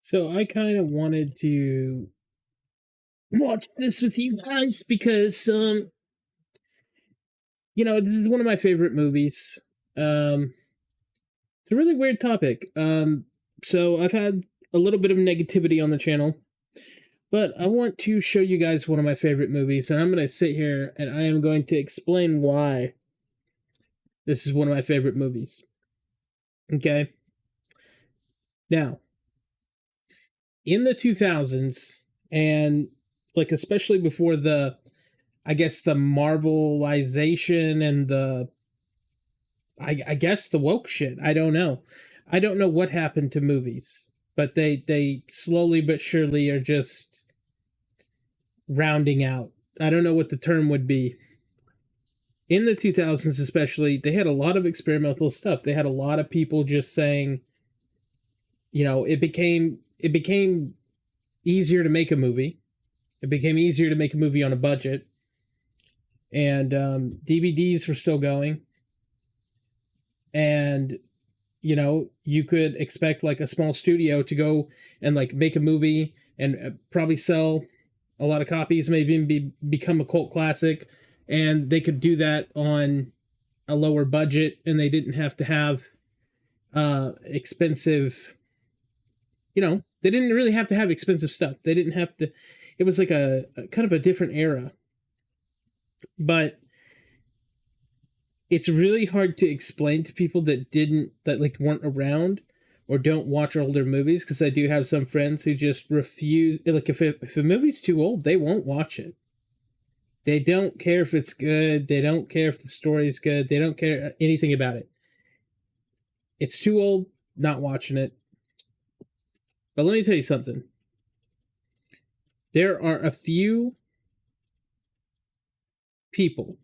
So I kind of wanted to watch this with you guys because this is one of my favorite movies. Um it's a really weird topic. So I've had a little bit of negativity on the channel, but I want to show you guys one of my favorite movies, and I'm going to sit here and I am going to explain why this is one of my favorite movies. Okay? Now, in the 2000s, and like especially before the Marvelization and I guess the woke shit. I don't know. I don't know what happened to movies, but they slowly but surely are just rounding out. I don't know what the term would be. In the 2000s especially, they had a lot of experimental stuff. They had a lot of people just saying, it became easier to make a movie. It became easier to make a movie on a budget. And DVDs were still going. And, you could expect like a small studio to go and like make a movie and probably sell a lot of copies, maybe even become a cult classic. And they could do that on a lower budget, and they didn't have to have expensive, they didn't really have to have expensive stuff. They didn't have to, it was like a kind of a different era. But it's really hard to explain to people that weren't around or don't watch older movies, because I do have some friends who just refuse. Like if a movie's too old, they won't watch it. They don't care if it's good. They don't care if the story's good. They don't care anything about it. It's too old, not watching it. But let me tell you something. There are a few people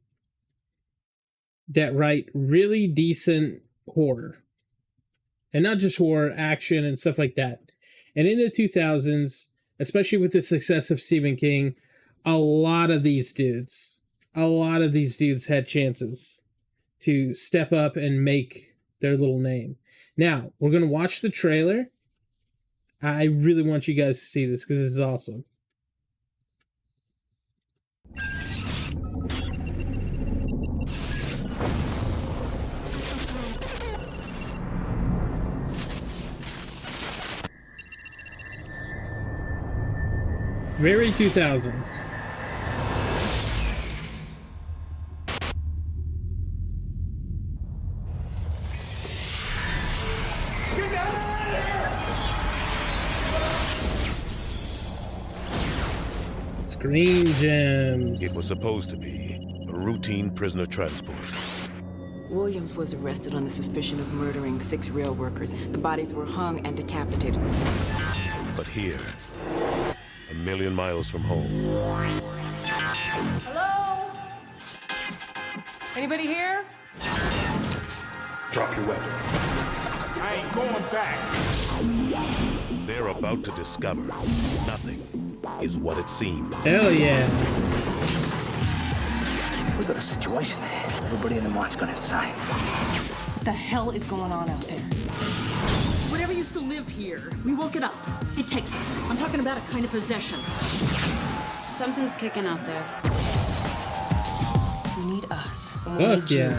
that write really decent horror. And not just horror, action and stuff like that. And in the 2000s, especially with the success of Stephen King, a lot of these dudes had chances to step up and make their little name. Now, we're going to watch the trailer. I really want you guys to see this because this is awesome. Very 2000s. Screen gems. It was supposed to be a routine prisoner transport. Williams was arrested on the suspicion of murdering 6 rail workers. The bodies were hung and decapitated. But here, a million miles from home. Hello? Anybody here? Drop your weapon. I ain't going back. They're about to discover nothing is what it seems. Hell yeah. We got a situation here. Everybody in the mart's gone inside. What the hell is going on out there? Whatever used to live here, we woke it up. It takes us. I'm talking about a kind of possession. Something's kicking out there. You need us. Fuck yeah.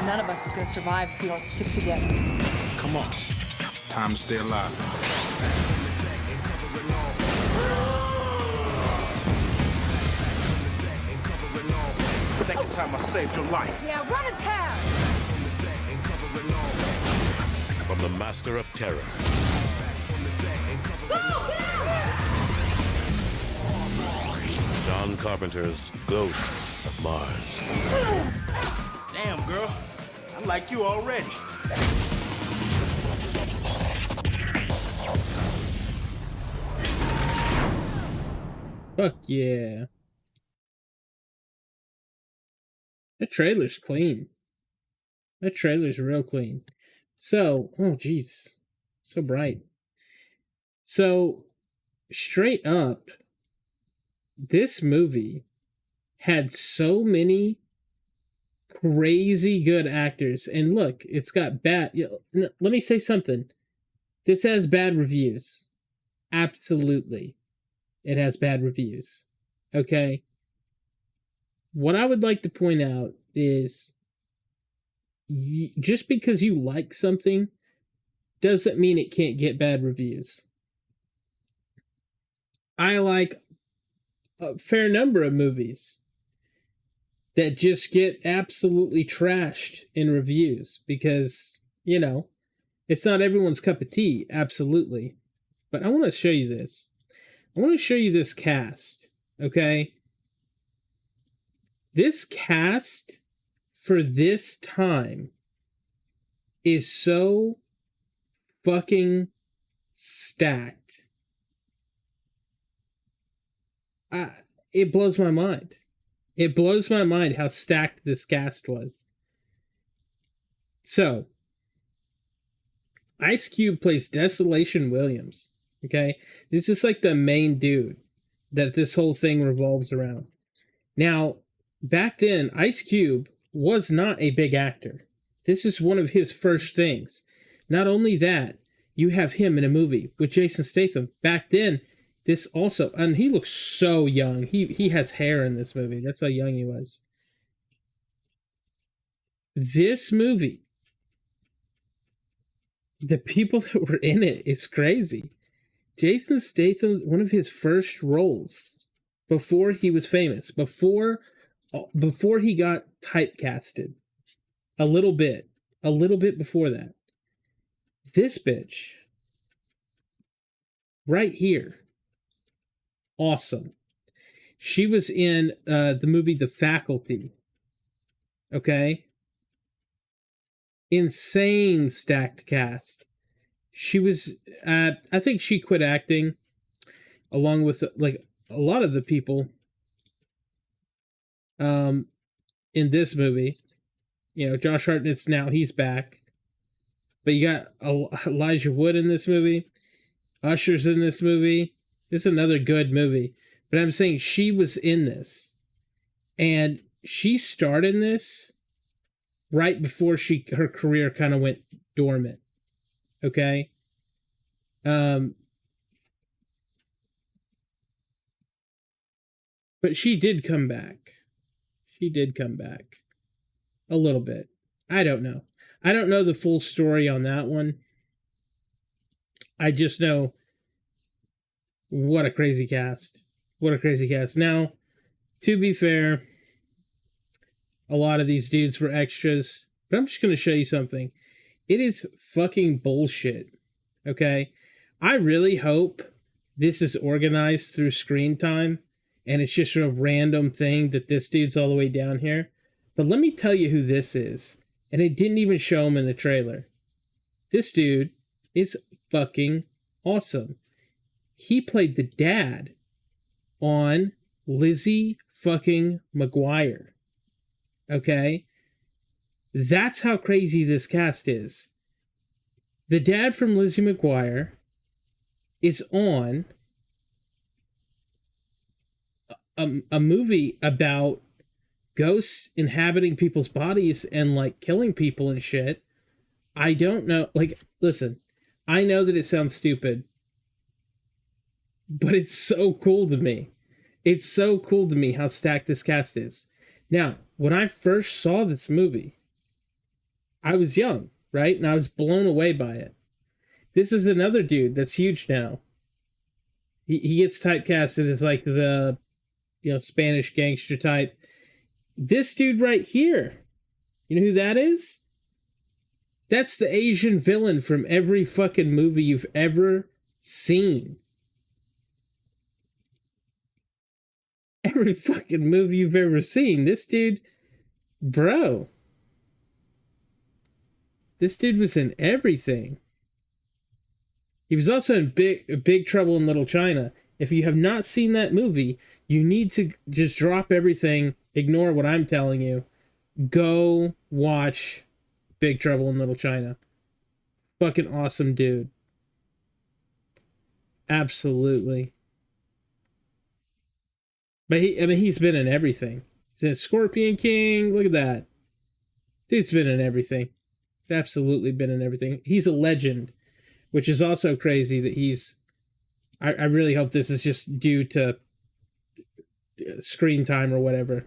None of us is gonna survive if we don't stick together. Come on. Time to stay alive. Second time I saved your life. Yeah, run a tab! From the master of terror. Go! Get out! John Carpenter's Ghosts of Mars. Damn, girl. I like you already. Fuck yeah. That trailer's clean. That trailer's real clean. So, oh geez. So bright. So, straight up, this movie had so many crazy good actors. And look, it's got bad... let me say something. This has bad reviews. Absolutely. It has bad reviews. Okay? What I would like to point out is just because you like something doesn't mean it can't get bad reviews. I like a fair number of movies that just get absolutely trashed in reviews because, it's not everyone's cup of tea, absolutely. But I want to show you this. I want to show you this cast, okay? This cast for this time is so fucking stacked. It blows my mind. It blows my mind how stacked this cast was. So, Ice Cube plays Desolation Williams. Okay? This is like the main dude that this whole thing revolves around. Now, back then, Ice Cube was not a big actor. This is one of his first things. Not only that, you have him in a movie with Jason Statham. Back then, this also, and he looks so young. He has hair in this movie. That's how young he was. This movie, the people that were in it is crazy. Jason Statham's one of his first roles before he was famous, before he got typecasted. A little bit before that. This bitch right here. Awesome. She was in the movie The Faculty. Okay? Insane stacked cast. She was, I think she quit acting along with like a lot of the people in this movie. Josh Hartnett's now, he's back. But you got Elijah Wood in this movie. Usher's in this movie. This is another good movie. But I'm saying she was in this. And she starred in this right before her career kind of went dormant. Okay? But she did come back. She did come back. A little bit. I don't know. I don't know the full story on that one. I just know what a crazy cast. What a crazy cast. Now, to be fair, a lot of these dudes were extras, but I'm just going to show you something. It is fucking bullshit. Okay? I really hope this is organized through screen time and it's just a random thing that this dude's all the way down here. But let me tell you who this is. And it didn't even show him in the trailer. This dude is fucking awesome. He played the dad on Lizzie fucking McGuire. Okay? That's how crazy this cast is. The dad from Lizzie McGuire is on a movie about ghosts inhabiting people's bodies and like killing people and shit. I don't know. Like, listen, I know that it sounds stupid, but it's so cool to me. It's so cool to me how stacked this cast is. Now, when I first saw this movie, I was young, right? And I was blown away by it. This is another dude that's huge now. He gets typecasted as like the, Spanish gangster type. This dude right here, you know who that is? That's the Asian villain from every fucking movie you've ever seen. Every fucking movie you've ever seen. This dude, bro. This dude was in everything. He was also in Big Trouble in Little China. If you have not seen that movie, you need to just drop everything, ignore what I'm telling you, go watch Big Trouble in Little China. Fucking awesome dude. Absolutely. But he's been in everything. He's in Scorpion King. Look at that. Dude's been in everything. He's absolutely been in everything. He's a legend, which is also crazy that he's I really hope this is just due to screen time or whatever.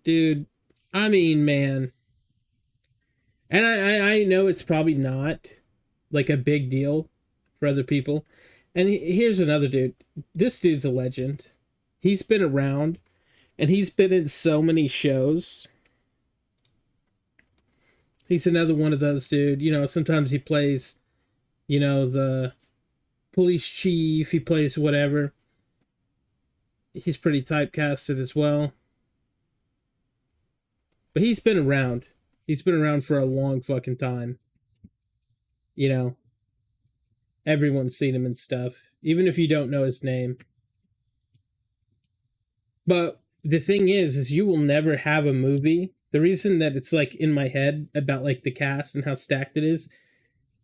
Dude, I mean, man. And I know it's probably not like a big deal for other people. And here's another dude. This dude's a legend. He's been around and he's been in so many shows. He's another one of those, dude. You know, sometimes he plays, you know, the police chief. He plays whatever. He's pretty typecasted as well. But he's been around. He's been around for a long fucking time. You know, everyone's seen him and stuff, even if you don't know his name. But the thing is you will never have a movie. The reason that it's like in my head about like the cast and how stacked it is,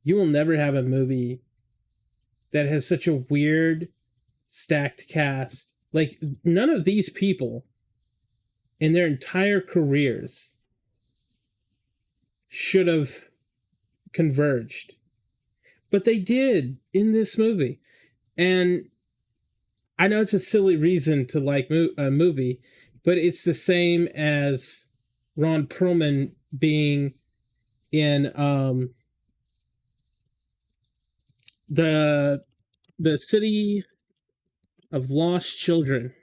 you will never have a movie that has such a weird, stacked cast. Like, none of these people in their entire careers should have converged. But they did in this movie. And I know it's a silly reason to like a movie, but it's the same as Ron Perlman being in the City of Lost Children.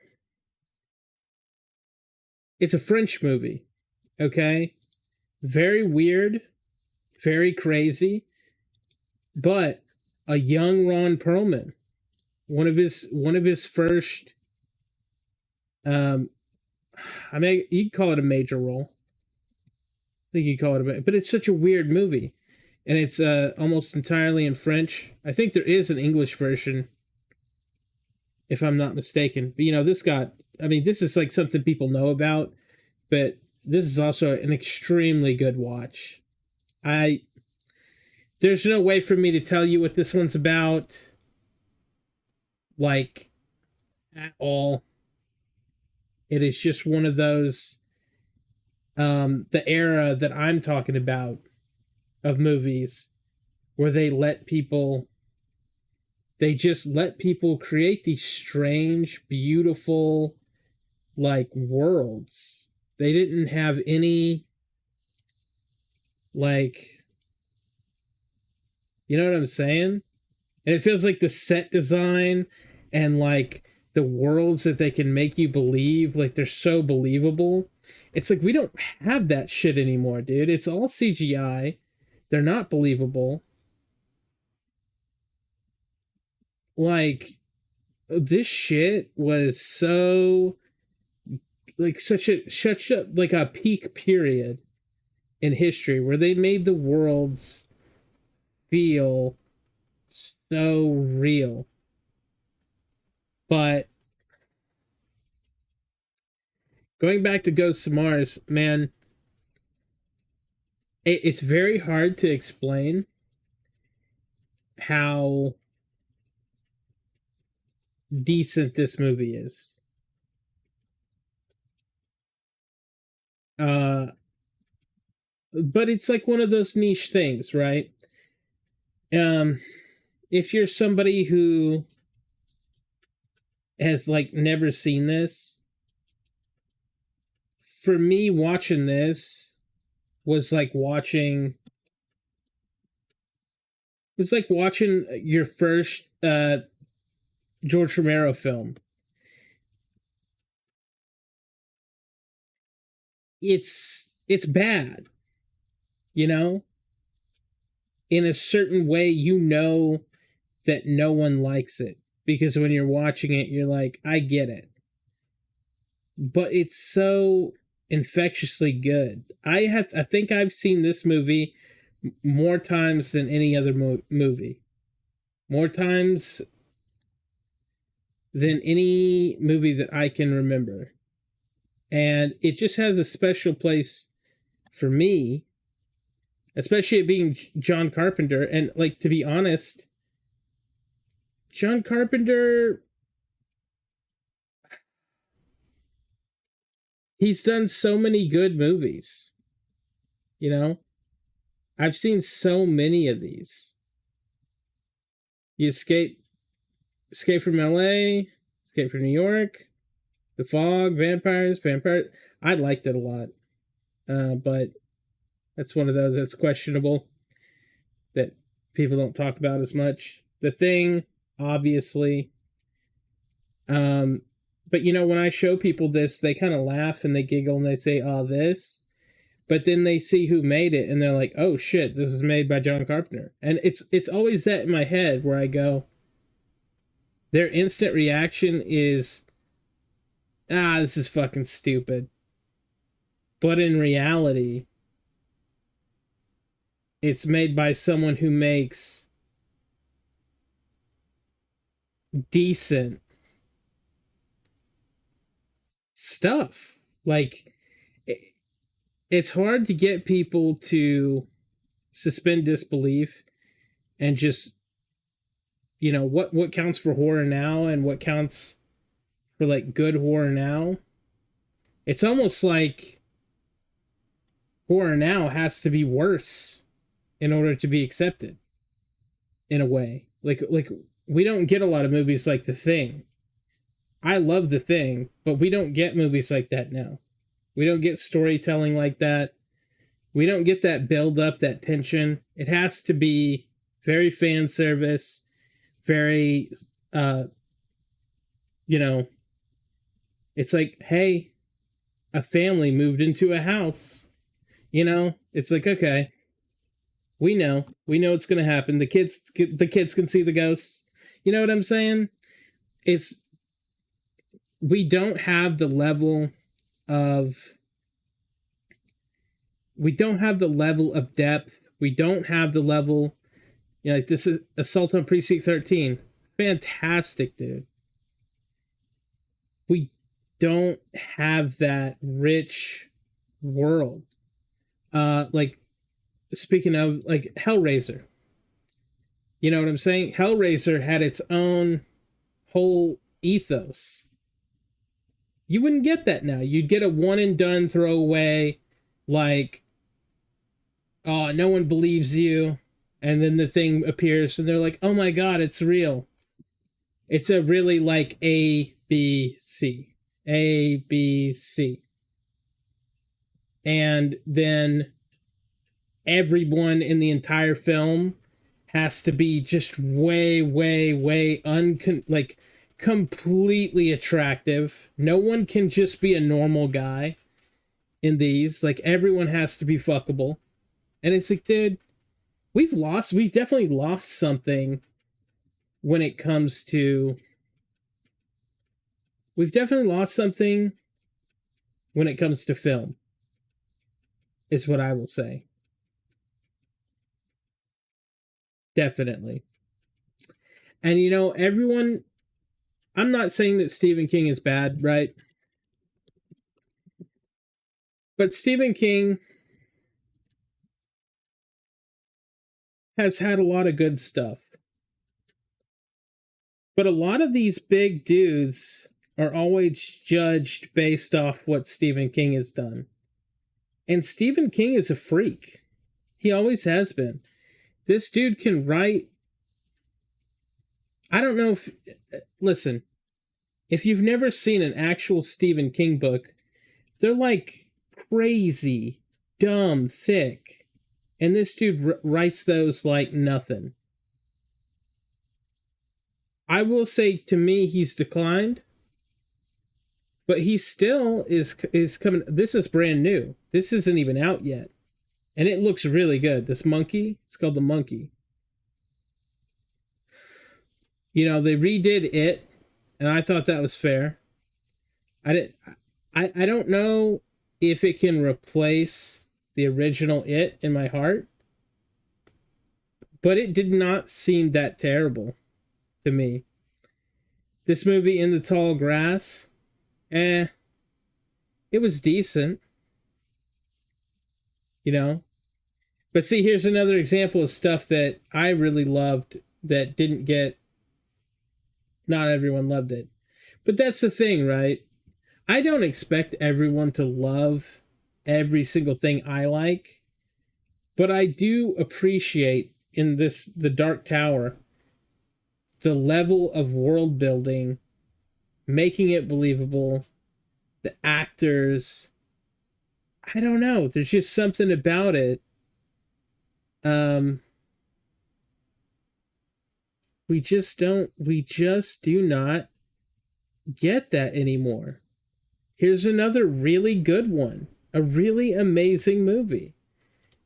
It's a French movie, okay? Very weird, very crazy, but a young Ron Perlman, one of his first, I mean, you'd call it a major role. I think you'd call it but it's such a weird movie, and it's almost entirely in French. I think there is an English version, if I'm not mistaken. But, you know, this is like something people know about, but this is also an extremely good watch. There's no way for me to tell you what this one's about, like, at all. It is just one of those, the era that I'm talking about of movies where they just let people create these strange, beautiful, like, worlds. They didn't have any, like, you know what I'm saying? And it feels like the set design and, like, the worlds that they can make you believe, like, they're so believable. It's like, we don't have that shit anymore, dude. It's all CGI. They're not believable. Like, this shit was so, like, such a like a peak period in history where they made the worlds feel so real. But going back to Ghosts of Mars, man, it's very hard to explain how decent this movie is. But it's like one of those niche things, right? If you're somebody who has like never seen this, for me watching this was like watching your first George Romero film. It's bad, you know? In a certain way, you know that no one likes it. Because when you're watching it, you're like, I get it. But it's so infectiously good. I think I've seen this movie more times than any other movie. More times than any movie that I can remember. And it just has a special place for me, especially it being John Carpenter. And, like, to be honest, John Carpenter, he's done so many good movies. You know? I've seen so many of these. You escape from LA, escape from New York, The Fog, vampires. I liked it a lot. But that's one of those that's questionable that people don't talk about as much. The Thing, obviously. But when I show people this, they kind of laugh and they giggle and they say, "Oh, this." But then they see who made it and they're like, "Oh shit, this is made by John Carpenter." And it's always that in my head where I go, their instant reaction is, this is fucking stupid. But in reality, it's made by someone who makes decent stuff. Like, it's hard to get people to suspend disbelief and just, what counts for horror now and what counts for like good horror now. It's almost like horror now has to be worse in order to be accepted in a way. Like we don't get a lot of movies like The Thing. I love The Thing, but we don't get movies like that now. We don't get storytelling like that. We don't get that build up, that tension. It has to be very fan service, very, it's like, hey, a family moved into a house. It's like, okay, we know it's going to happen. The kids can see the ghosts. You know what I'm saying? We don't have the level of depth. We don't have the level, like this is Assault on Precinct 13. Fantastic, dude. We don't have that rich world. Like, speaking of, like, Hellraiser. You know what I'm saying? Hellraiser had its own whole ethos. You wouldn't get that now. You'd get a one and done throwaway, like, oh, no one believes you. And then the thing appears and they're like, oh my God, it's real. It's a really like A, B, C. A, B, C. And then everyone in the entire film has to be just way, way, way completely attractive. No one can just be a normal guy in these. Like, everyone has to be fuckable. And it's like, dude, we've definitely lost something when it comes to film, is what I will say. Definitely. And everyone, I'm not saying that Stephen King is bad, right? But Stephen King has had a lot of good stuff. But a lot of these big dudes are always judged based off what Stephen King has done. And Stephen King is a freak. He always has been. This dude can write. I don't know if... Listen, if you've never seen an actual Stephen King book, they're like crazy, dumb, thick. And this dude writes those like nothing. I will say, to me, he's declined. But he still is coming. This is brand new. This isn't even out yet. And it looks really good. This monkey, it's called The Monkey. They redid it, and I thought that was fair. I don't know if it can replace the original It in my heart, but it did not seem that terrible to me. This movie, In the Tall Grass, it was decent, But see, here's another example of stuff that I really loved that didn't get... Not everyone loved it. But that's the thing, right? I don't expect everyone to love every single thing I like. But I do appreciate in The Dark Tower the level of world building, making it believable, the actors, I don't know. There's just something about it. We just do not get that anymore. Here's another really good one. A really amazing movie.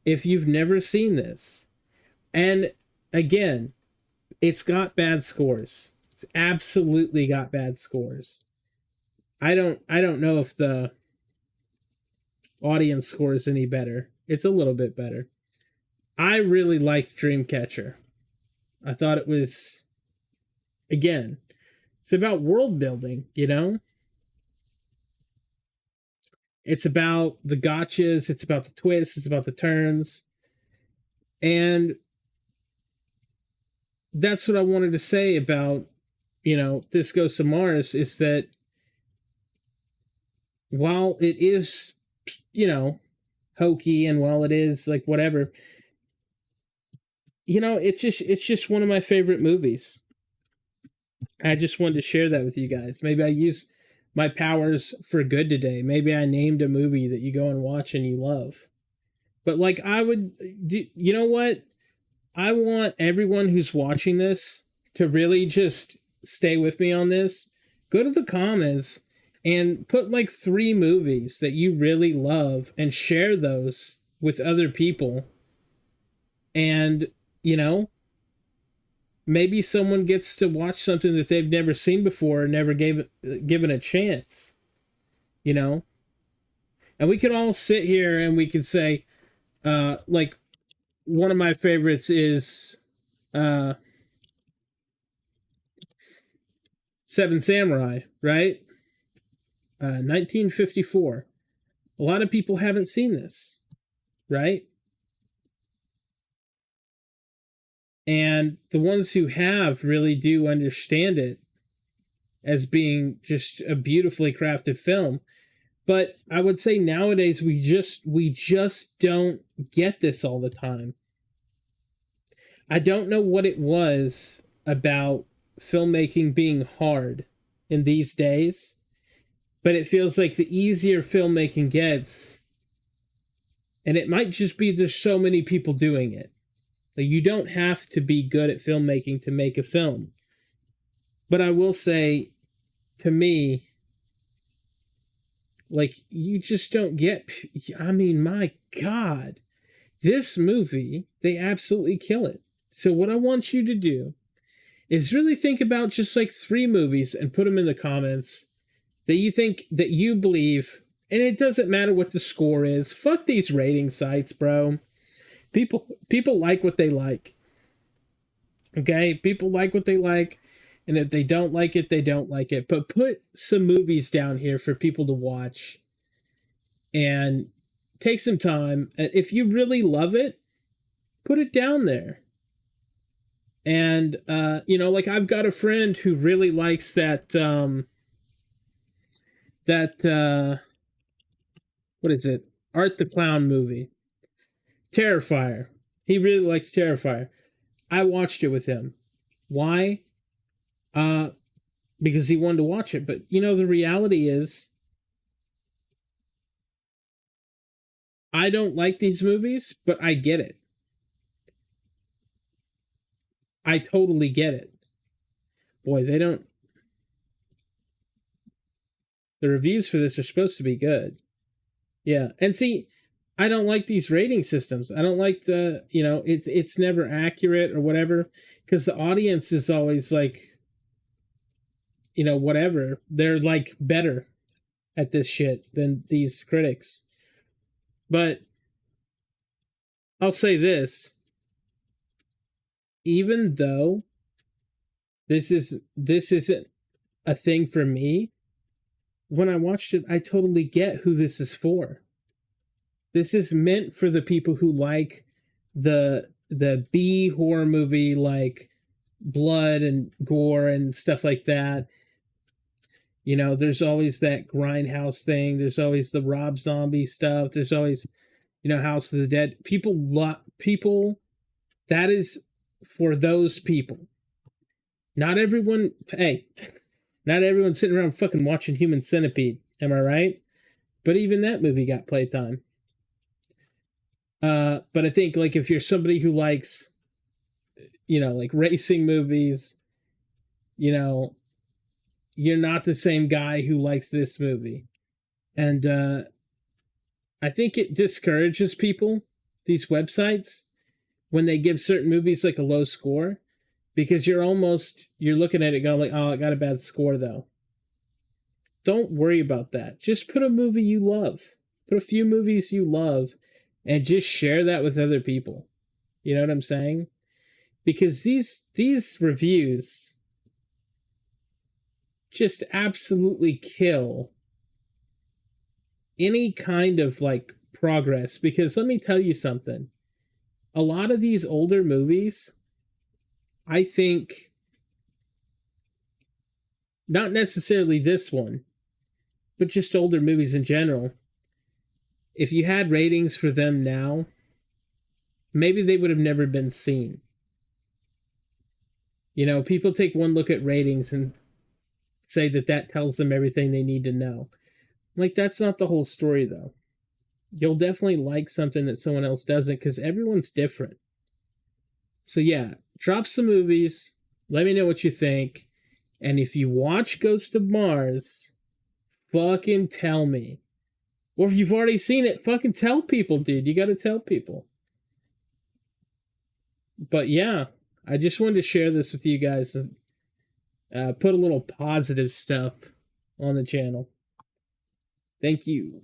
If you've never seen this. And again, it's got bad scores. It's absolutely got bad scores. I don't know if the audience score is any better. It's a little bit better. I really liked Dreamcatcher. I thought it was, again, it's about world building, you know? It's about the gotchas, it's about the twists, it's about the turns. And that's what I wanted to say about, This Goes to Mars, is that while it is, hokey, and while it is like whatever, it's just one of my favorite movies. I just wanted to share that with you guys. Maybe I use my powers for good today. Maybe I named a movie that you go and watch and you love. But like you know what? I want everyone who's watching this to really just stay with me on this. Go to the comments and put like 3 movies that you really love and share those with other people. And, maybe someone gets to watch something that they've never seen before or never given a chance, And we can all sit here and we can say, like, one of my favorites is Seven Samurai, right? 1954. A lot of people haven't seen this, right? And the ones who have really do understand it as being just a beautifully crafted film. But I would say nowadays we just don't get this all the time. I don't know what it was about filmmaking being hard in these days, but it feels like the easier filmmaking gets, and it might just be there's so many people doing it. Like, you don't have to be good at filmmaking to make a film. But I will say, to me, like, you just don't get... I mean, my God. This movie, they absolutely kill it. So what I want you to do is really think about just like 3 movies and put them in the comments that you think, that you believe, and it doesn't matter what the score is. Fuck these rating sites, bro. People like what they like. Okay? People like what they like. And if they don't like it, they don't like it. But put some movies down here for people to watch. And take some time. And if you really love it, put it down there. And, like, I've got a friend who really likes that, what is it? Art the Clown movie. Terrifier. He really likes Terrifier. I watched it with him. Why? Because he wanted to watch it. But, the reality is, I don't like these movies, but I get it. I totally get it. Boy, the reviews for this are supposed to be good. Yeah. And see, I don't like these rating systems. I don't like the, it's never accurate or whatever, because the audience is always like, whatever. They're like better at this shit than these critics. But I'll say this, even though this isn't a thing for me, when I watched it, I totally get who this is for. This is meant for the people who like the B horror movie, like blood and gore and stuff like that. There's always that Grindhouse thing. There's always the Rob Zombie stuff. There's always, House of the Dead. People, that is for those people. Not everyone, hey, not everyone's sitting around fucking watching Human Centipede. Am I right? But even that movie got playtime. But I think, like, if you're somebody who likes, you know, like racing movies, you know, you're not the same guy who likes this movie. And I think it discourages people, these websites, when they give certain movies like a low score, because you're looking at it going like, oh, it got a bad score though. Don't worry about that. Just put a movie you love. Put a few movies you love and just share that with other people. You know what I'm saying? Because these reviews just absolutely kill any kind of like progress. Because let me tell you something. A lot of these older movies, I think, not necessarily this one, but just older movies in general, if you had ratings for them now, maybe they would have never been seen. You know, people take one look at ratings and say that tells them everything they need to know. Like, that's not the whole story, though. You'll definitely like something that someone else doesn't, because everyone's different. So yeah, drop some movies. Let me know what you think. And if you watch Ghost of Mars, fucking tell me. Or if you've already seen it, fucking tell people, dude. You gotta tell people. But yeah, I just wanted to share this with you guys. Put a little positive stuff on the channel. Thank you.